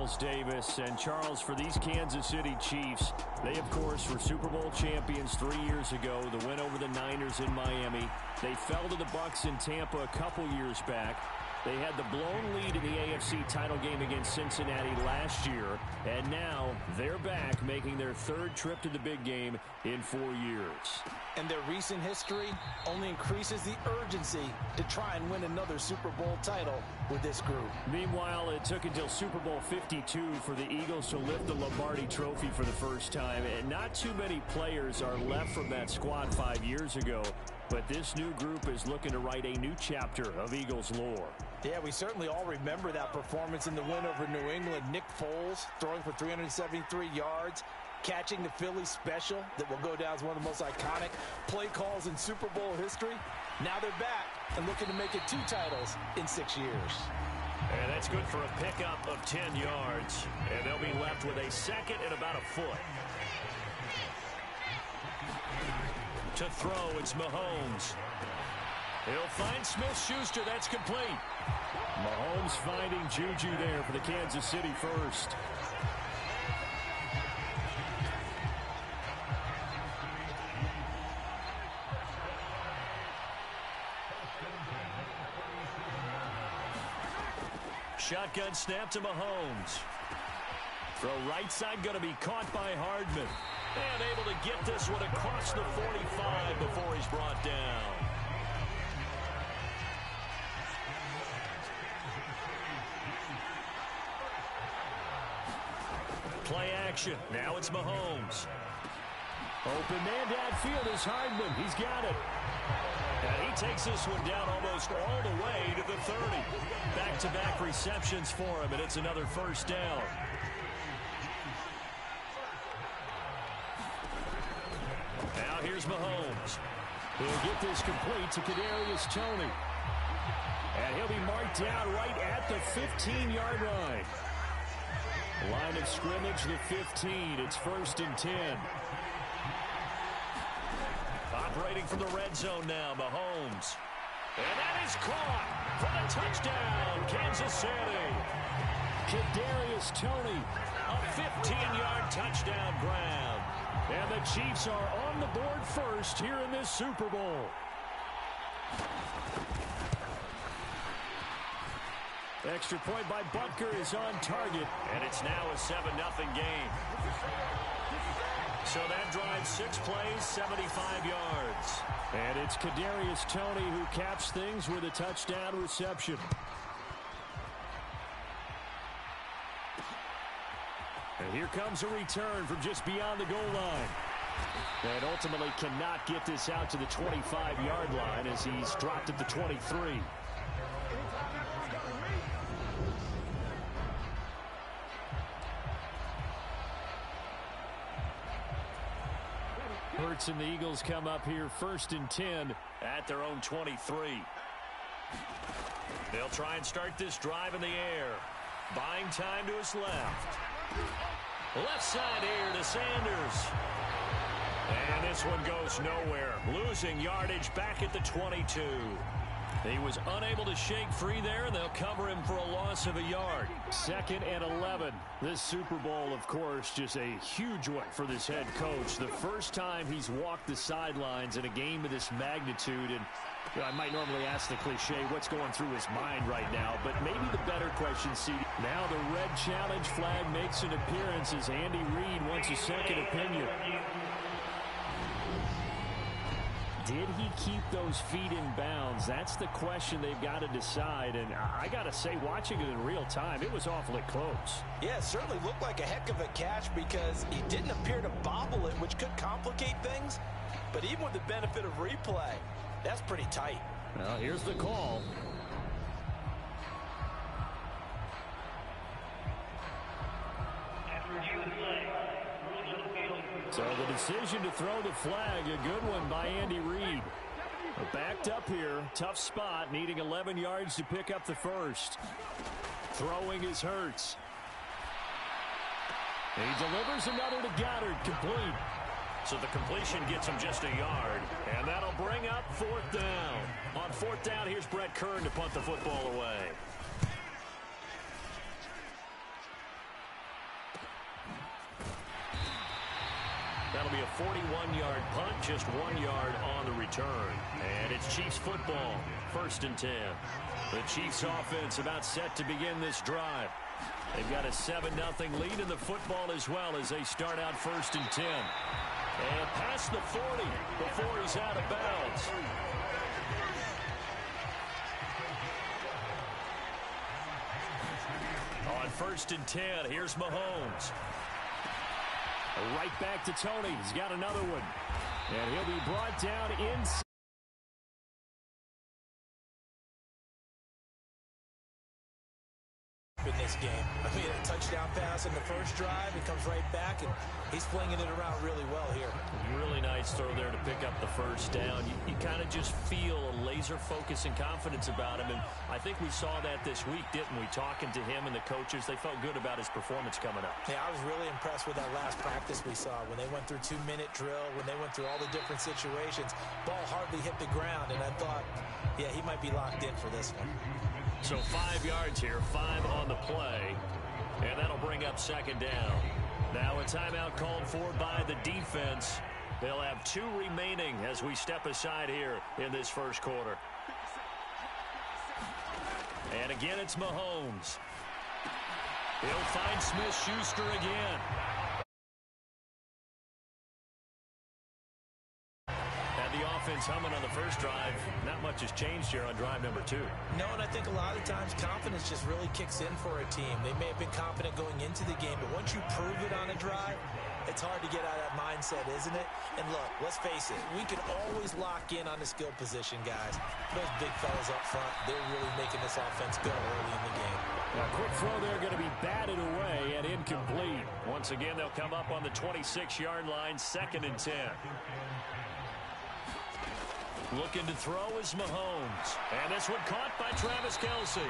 Charles Davis. And Charles, for these Kansas City Chiefs, they, of course, were Super Bowl champions 3 years ago. The win over the Niners in Miami. They fell to the Bucs in Tampa a couple years back. They had the blown lead in the AFC title game against Cincinnati last year. And now they're back, making their third trip to the big game in 4 years. And their recent history only increases the urgency to try and win another Super Bowl title with this group. Meanwhile, it took until Super Bowl 52 for the Eagles to lift the Lombardi Trophy for the first time. And not too many players are left from that squad 5 years ago. But this new group is looking to write a new chapter of Eagles lore. Yeah, we certainly all remember that performance in the win over New England. Nick Foles throwing for 373 yards, catching the Philly special that will go down as one of the most iconic play calls in Super Bowl history. Now they're back and looking to make it 2 titles in 6 years. And that's good for a pickup of 10 yards. And they'll be left with a second and about a foot. To throw, it's Mahomes. He'll find Smith-Schuster. That's complete. Mahomes finding Juju there for the Kansas City first. Shotgun snap to Mahomes. Throw right side going to be caught by Hardman. And able to get this one across the 45 before he's brought down. Play action. Now it's Mahomes. Open man downfield is Hardman. He's got it. And he takes this one down almost all the way to the 30. Back-to-back receptions for him, and it's another first down. Now here's Mahomes. He'll get this complete to Kadarius Toney. And he'll be marked down right at the 15-yard line. Line of scrimmage, the 15. It's 1st and 10. Operating from the red zone now, Mahomes. And that is caught for the touchdown, Kansas City. Kadarius Toney, a 15-yard touchdown grab. And the Chiefs are on the board first here in this Super Bowl. Extra point by Butker is on target, and it's now a 7-0 game. So that drives 6 plays, 75 yards. And it's Kadarius Toney who caps things with a touchdown reception. And here comes a return from just beyond the goal line. And ultimately cannot get this out to the 25-yard line as he's dropped at the 23. Hurts and the Eagles come up here 1st and 10 at their own 23. They'll try and start this drive in the air. Buying time to his left. Left side here to Sanders. And this one goes nowhere. Losing yardage back at the 22. He was unable to shake free there, and they'll cover him for a loss of a yard. 2nd and 11. This Super Bowl, of course, just a huge one for this head coach. The first time he's walked the sidelines in a game of this magnitude. And I might normally ask the cliche, what's going through his mind right now? But maybe the better question, C. Now the red challenge flag makes an appearance as Andy Reid wants a second opinion. Did he keep those feet in bounds? That's the question they've got to decide. And I got to say, watching it in real time, it was awfully close. Yeah, it certainly looked like a heck of a catch because he didn't appear to bobble it, which could complicate things. But even with the benefit of replay, that's pretty tight. Well, here's the call. So the decision to throw the flag, a good one by Andy Reid. Backed up here, tough spot, needing 11 yards to pick up the first. Throwing is Hurts. He delivers another to Goddard, complete. So the completion gets him just a yard, and that'll bring up 4th down. On 4th down, here's Brett Kern to punt the football away. to be a 41-yard punt, just 1 yard on the return. And it's Chiefs football, 1st and 10. The Chiefs offense about set to begin this drive. They've got a 7-0 lead in the football as well as they start out 1st and 10. And past the 40 before he's out of bounds. On 1st and 10, here's Mahomes. Right back to Tony. He's got another one. And he'll be brought down inside. In this game. I mean, a touchdown pass in the first drive. He comes right back, and he's flinging it around really well here. Really nice throw there to pick up the first down. You kind of just feel a laser focus and confidence about him, and I think we saw that this week, didn't we? Talking to him and the coaches, they felt good about his performance coming up. Yeah, I was really impressed with that last practice we saw when they went through 2-minute drill, when they went through all the different situations. Ball hardly hit the ground, and I thought, yeah, he might be locked in for this one. So 5 yards here, 5 on the play, and that'll bring up 2nd down. Now a timeout called for by the defense. They'll have 2 remaining as we step aside here in this first quarter. And again, it's Mahomes. He'll find Smith-Schuster again. The offense humming on the first drive. Not much has changed here on drive number 2. No, and I think a lot of times confidence just really kicks in for a team. They may have been confident going into the game, but once you prove it on a drive, it's hard to get out of that mindset, isn't it? And look, let's face it, we can always lock in on the skill position, guys. Those big fellas up front, they're really making this offense go early in the game. A quick throw there going to be batted away and incomplete. Once again, they'll come up on the 26-yard line, 2nd and 10. Looking to throw is Mahomes. And this one caught by Travis Kelce.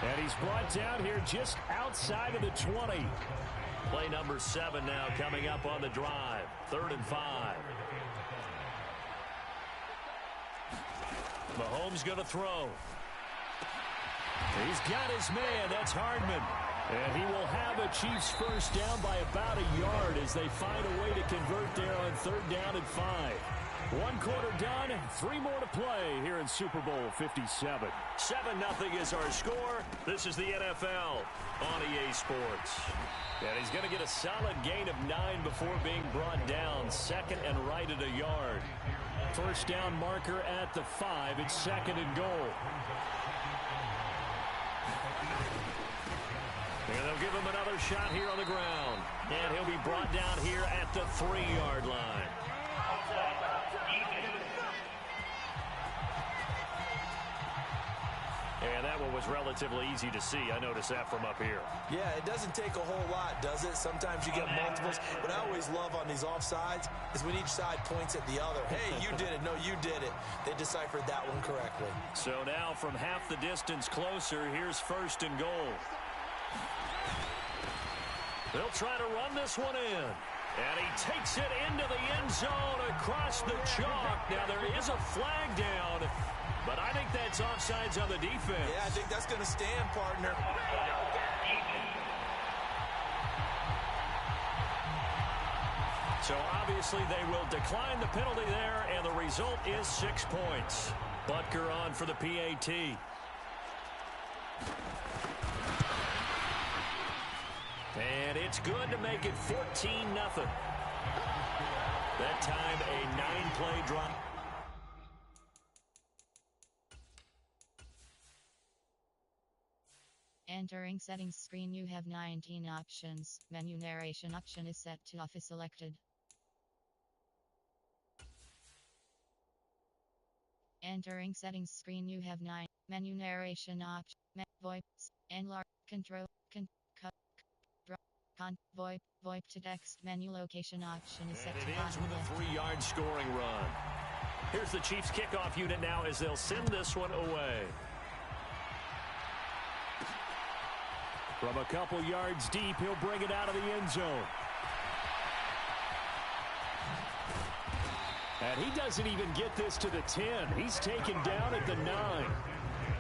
And he's brought down here just outside of the 20. Play number 7 now coming up on the drive. 3rd and 5. Mahomes going to throw. He's got his man. That's Hardman. And he will have a Chiefs first down by about a yard as they find a way to convert there on 3rd down and 5. 1 quarter done, 3 more to play here in Super Bowl 57. 7-0 is our score. This is the NFL on EA Sports. And he's going to get a solid gain of 9 before being brought down. 2nd and right at a yard. First down marker at the 5. It's 2nd and goal. And they'll give him another shot here on the ground. And he'll be brought down here at the 3-yard line. And that one was relatively easy to see. I noticed that from up here. Yeah, it doesn't take a whole lot, does it? Sometimes you get multiples. What I always love on these offsides is when each side points at the other. Hey, you did it. No, you did it. They deciphered that one correctly. So now from half the distance closer, here's 1st and goal. They'll try to run this one in. And he takes it into the end zone across the chalk. Now there is a flag down. But I think that's offsides on the defense. Yeah, I think that's going to stand, partner. So obviously they will decline the penalty there, and the result is 6 points. Butker on for the PAT. And it's good to make it 14-0. That time a 9-play drive. Entering settings screen, you have 19 options. Menu narration option is set to off is selected. Entering settings screen, you have 9 menu narration option, VoIP, enlarge, control, VoIP to text menu location option is set to on. And it ends with a 3-yard scoring run. Here's the Chiefs kickoff unit now as they'll send this one away. From a couple yards deep, he'll bring it out of the end zone. And he doesn't even get this to the 10. He's taken down at the 9.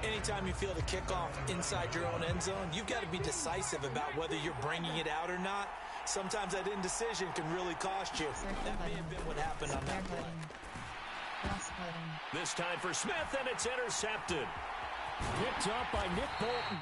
Anytime you feel the kickoff inside your own end zone, you've got to be decisive about whether you're bringing it out or not. Sometimes that indecision can really cost you. That may have been what happened on that play. This time for Smith, and it's intercepted. Picked up by Nick Bolton.